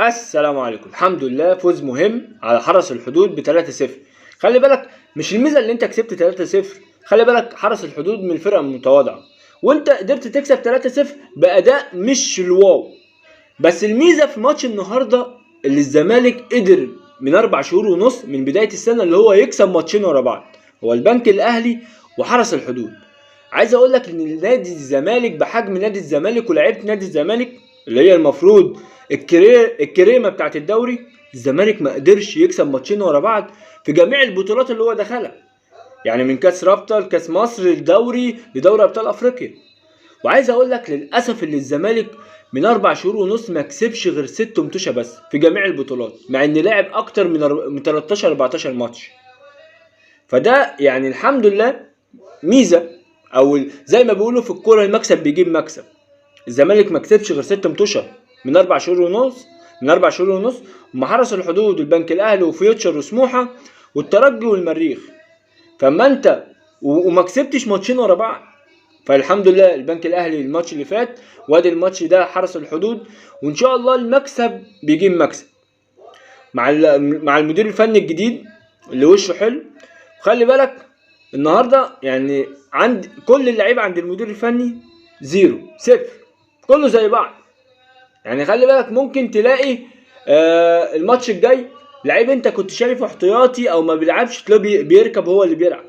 السلام عليكم. الحمد لله، فوز مهم على حرس الحدود ب 3-0. خلي بالك مش الميزه اللي انت كسبت 3-0، خلي بالك حرس الحدود من الفرق المتواضعه وانت قدرت تكسب 3-0 باداء مش الواو. بس الميزه في ماتش النهارده اللي الزمالك قدر من 4 شهور ونص من بدايه السنه اللي هو يكسب ماتشين ورا بعض، هو البنك الاهلي وحرس الحدود. عايز اقول لك ان نادي الزمالك بحجم نادي الزمالك ولاعيبه نادي الزمالك اللي هي المفروض الكريمه بتاعت الدوري، الزمالك ما قدرش يكسب ماتشين ورا بعض في جميع البطولات اللي هو دخلها، يعني من كاس رابطه لكاس مصر للدوري لدوري ابطال افريقيا. وعايز اقول لك للاسف ان الزمالك من 4 شهور ونص ما كسبش غير 6 متوشه بس في جميع البطولات، مع ان لعب اكتر من 13 14 ماتش. فده يعني الحمد لله ميزه، او زي ما بيقولوا في الكوره المكسب بيجيب مكسب. الزمالك ما كسبش غير 6 متوشه من 4 شهور ونص، ومع حرس الحدود والبنك الاهلي وفيوتشر وسموحه والترجي والمريخ. فاما انت وما كسبتش ماتشين ورا بعض، فالحمد لله البنك الاهلي الماتش اللي فات وادي الماتش ده حرس الحدود، وان شاء الله المكسب بيجيب مكسب مع المدير الفني الجديد اللي وشه حلو. خلي بالك النهارده يعني عند كل اللعيبه عند المدير الفني 0-0، كله زي بعض. يعني خلي بالك ممكن تلاقي الماتش الجاي لعيب انت كنت شايفه احتياطي او ما بيلعبش تلاقيه بيركب هو اللي بيلعب،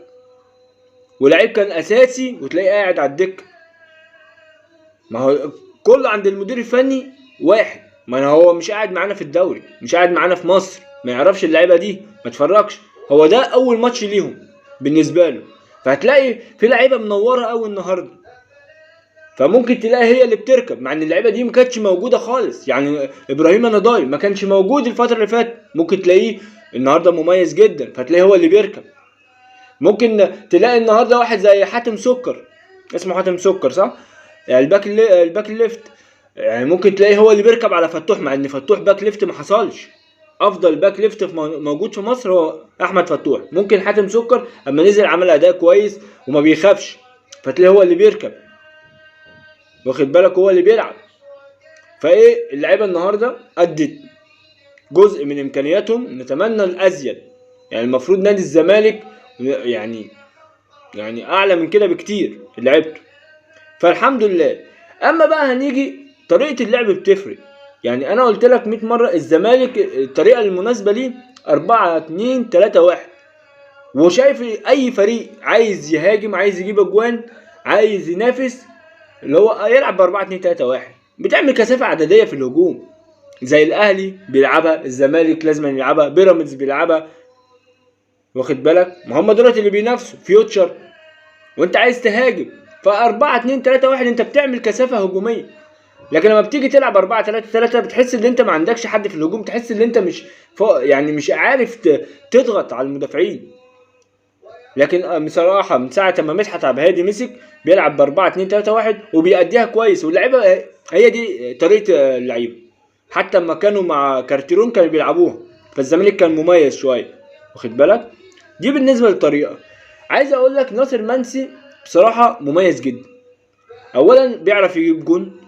ولعيب كان اساسي وتلاقيه قاعد على الدكه. ما هو كله عند المدير الفني واحد، ما هو مش قاعد معانا في الدوري، مش قاعد معانا في مصر، ما يعرفش اللعيبه دي، ما اتفرجش، هو ده اول ماتش ليهم بالنسبه له. فهتلاقي في لعيبه منوره قوي النهارده، فممكن تلاقي هي اللي بتركب، مع ان اللعيبه دي ما كانتش موجوده خالص. يعني ابراهيم نضاي ما كانش موجود الفتره اللي فاتت، ممكن تلاقيه النهارده مميز جدا فتلاقيه هو اللي بيركب. ممكن تلاقي النهارده واحد زي حاتم سكر، اسمه حاتم سكر صح، يعني الباك الليفت، يعني ممكن تلاقيه هو اللي بيركب على فتوح، مع ان فتوح باك ليفت ما حصلش. افضل باك ليفت موجود في مصر هو احمد فتوح. ممكن حاتم سكر اما نزل عمل اداء كويس وما بيخافش، فتلاقيه هو اللي بيركب، واخد بالك، هو اللي بيلعب. فايه اللعيبه النهارده ادت جزء من امكانياتهم، نتمنى الازيد. يعني المفروض نادي الزمالك يعني اعلى من كده بكتير لعبته، فالحمد لله. اما بقى هنيجي طريقه اللعب بتفرق. يعني انا قلت لك 100 مره الزمالك الطريقه المناسبه ليه 4-2-3-1، وشايف اي فريق عايز يهاجم، عايز يجيب اجوان، عايز ينافس، اللي هو يلعب ب4-2-3-1، بتعمل كثافه عدديه في الهجوم. زي الاهلي بيلعبها، الزمالك لازم يلعبها، بيراميدز بيلعبها، واخد بالك، ما هم دولت اللي بينافسوا فيوتشر، وانت عايز تهاجم. ف4-2-3-1 انت بتعمل كثافه هجوميه. لكن لما بتيجي تلعب 4-3-3 بتحس ان انت ما عندكش حد في الهجوم، تحس ان انت مش يعني مش عارف تضغط على المدافعين. لكن بصراحه من ساعه ما مدحت عبد الهادي مسك بيلعب ب4-2-3-1 وبيأديها كويس، واللعيبه هي دي طريقه اللعيبه. حتى لما كانوا مع كارتيرون كانوا بيلعبوها، فالزمالك كان مميز شويه، واخد بالك. دي بالنسبه للطريقه. عايز اقول لك ناصر منسي بصراحه مميز جدا. اولا بيعرف يجيب جون،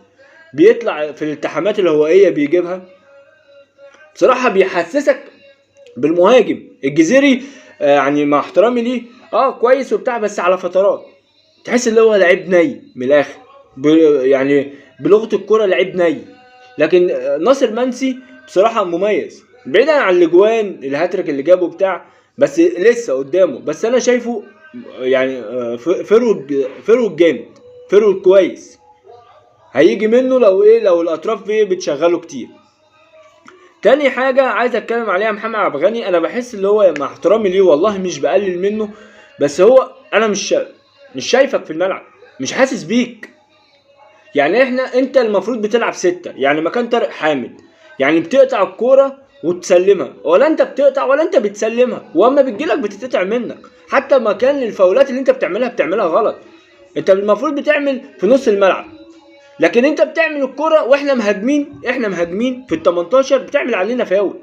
بيطلع في الالتحامات الهوائيه بيجيبها، بصراحه بيحسسك بالمهاجم الجزيري. يعني مع احترامي ليه كويس وبتاع، بس على فترات تحس ان هو لعيب ني من الاخر، يعني بلغه الكره لعيب ني. لكن ناصر منسي بصراحه مميز، بعيدا عن الاجوان الهاتريك اللي جابه بتاع، بس لسه قدامه. بس انا شايفه يعني فرود جامد، فرود كويس، هيجي منه لو الاطراف بتشغله كتير. تاني حاجة عايز اتكلم عليها محمد عبد الغني. انا بحس اللي هو مع احترامي ليه والله مش بقلل منه، بس هو انا مش شايفك في الملعب، مش حاسس بيك. يعني انت المفروض بتلعب 6، يعني مكان طارق حامد، يعني بتقطع الكورة وتسلمها، ولا انت بتقطع ولا انت بتسلمها، واما بتجيلك بتتقطع منك. حتى مكان الفاولات اللي انت بتعملها غلط. انت المفروض بتعمل في نص الملعب، لكن انت بتعمل الكرة واحنا مهاجمين في ال18 بتعمل علينا فاول.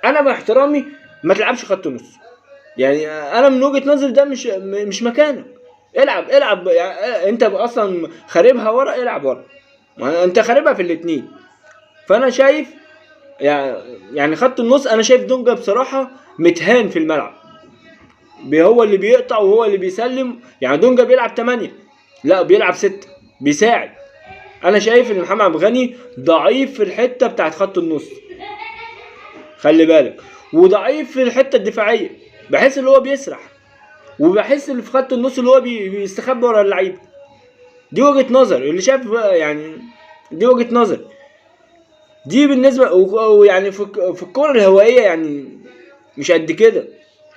انا باحترامي ما تلعبش خط نص، يعني انا من وجهة نظري ده مش مكانك. العب يعني انت اصلا خاربها ورا، العب ورا، انت خاربها في الاتنين. فانا شايف يعني خط النص انا شايف دونجا بصراحه متهان في الملعب، هو اللي بيقطع وهو اللي بيسلم. يعني دونجا بيلعب 8، لا بيلعب 6 بيساعد. انا شايف ان محمد عبد الغني ضعيف في الحته بتاعت خط النص، خلي بالك، وضعيف في الحته الدفاعيه، بحس اللي هو بيسرح، وبحس اللي في خط النص اللي هو بيستخبى ورا اللعيبه. دي وجهه نظر اللي شاف بقى، يعني دي وجهه نظر. دي بالنسبه ويعني في الكره الهوائيه يعني مش قد كده،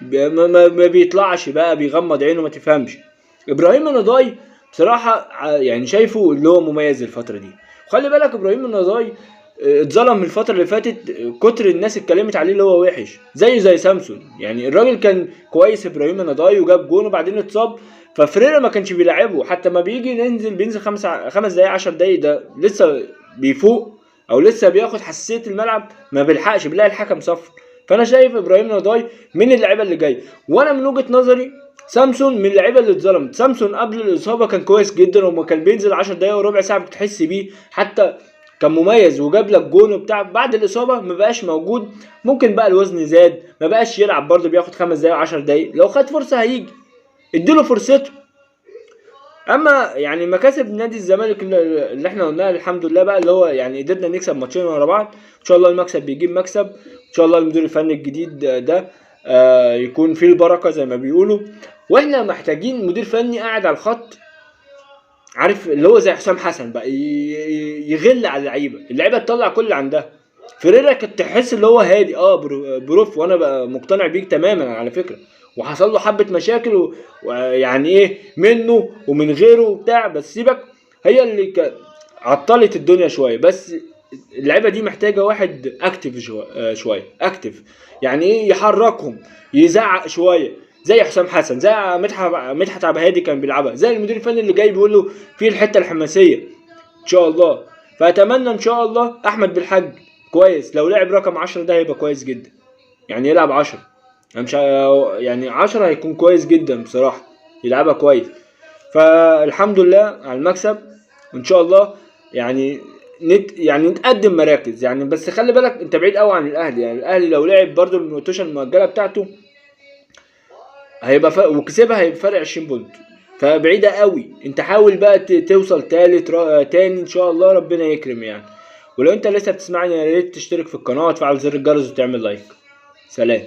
ما بيطلعش بقى، بيغمض عينه ما تفهمش. ابراهيم النضاي بصراحه يعني شايفه اللي هو مميز الفتره دي. خلي بالك ابراهيم النضاي اتظلم من الفتره اللي فاتت، كتر الناس اتكلمت عليه اللي هو وحش، زي سامسون. يعني الراجل كان كويس ابراهيم النضاي وجاب جون وبعدين اتصاب، ففريرا ما كانش بيلعبه، حتى ما بيجي بينزل 5 دقايق 10 دقايق، ده لسه بيفوق او لسه بياخد حساسيه الملعب، ما بيلحقش، بيلاقي الحكم صفر. فانا شايف ابراهيم نضاي من اللعيبه اللي جايه. وانا من وجهه نظري سامسون من اللعيبه اللي اتظلمت. سامسون قبل الاصابه كان كويس جدا، وما كان بينزل 10 دقايق وربع ساعه بتحس بيه، حتى كان مميز وجاب لك جون وبتاع. بعد الاصابه ما بقاش موجود، ممكن بقى الوزن زاد، ما بقاش يلعب برده، بياخد 5 دقايق 10 دقايق. لو خد فرصه هيجي، اديله فرصته. اما يعني مكاسب نادي الزمالك اللي احنا قلناها الحمد لله بقى، اللي هو يعني قدرنا نكسب ماتشين ورا بعض، ان شاء الله المكسب بيجيب مكسب، ان شاء الله المدير الفني الجديد ده يكون فيه البركه زي ما بيقولوا. واحنا محتاجين مدير فني قاعد على الخط، عارف اللي هو زي حسام حسن بقى، يغل على اللعيبه تطلع كل اللي عندها. فريرا كنت تحس اللي هو هادي، بروف، وانا بقى مقتنع بيك تماما على فكره، وحصل له حبه مشاكل ويعني ايه منه ومن غيره وبتاع، بس سيبك، هي اللي عطلت الدنيا شويه. بس اللعيبه دي محتاجه واحد اكتف شويه اكتف، يعني ايه، يحركهم، يزعق شويه، زي حسام حسن، زي مدحت عبد الهادي كان بيلعبها، زي المدير الفني اللي جاي بيقول له في الحته الحماسيه ان شاء الله. فاتمنى ان شاء الله احمد بالحاج كويس، لو لعب رقم 10 ده هيبقى كويس جدا، يعني يلعب 10، انا مش يعني 10 هيكون كويس جدا بصراحه، يلعبها كويس. فالحمد لله على المكسب، وان شاء الله يعني يعني نتقدم مراكز يعني. بس خلي بالك انت بعيد قوي عن الاهلي، يعني الاهلي لو لعب برضو الموتوشه المؤجله بتاعته هيبقى وكسبها هيبقى فرق 20 بونت، فبعيده قوي. انت حاول بقى توصل تاني ان شاء الله، ربنا يكرم يعني. ولو انت لسه بتسمعني يا ريت تشترك في القناه وتفعل زر الجرس وتعمل لايك. سلام.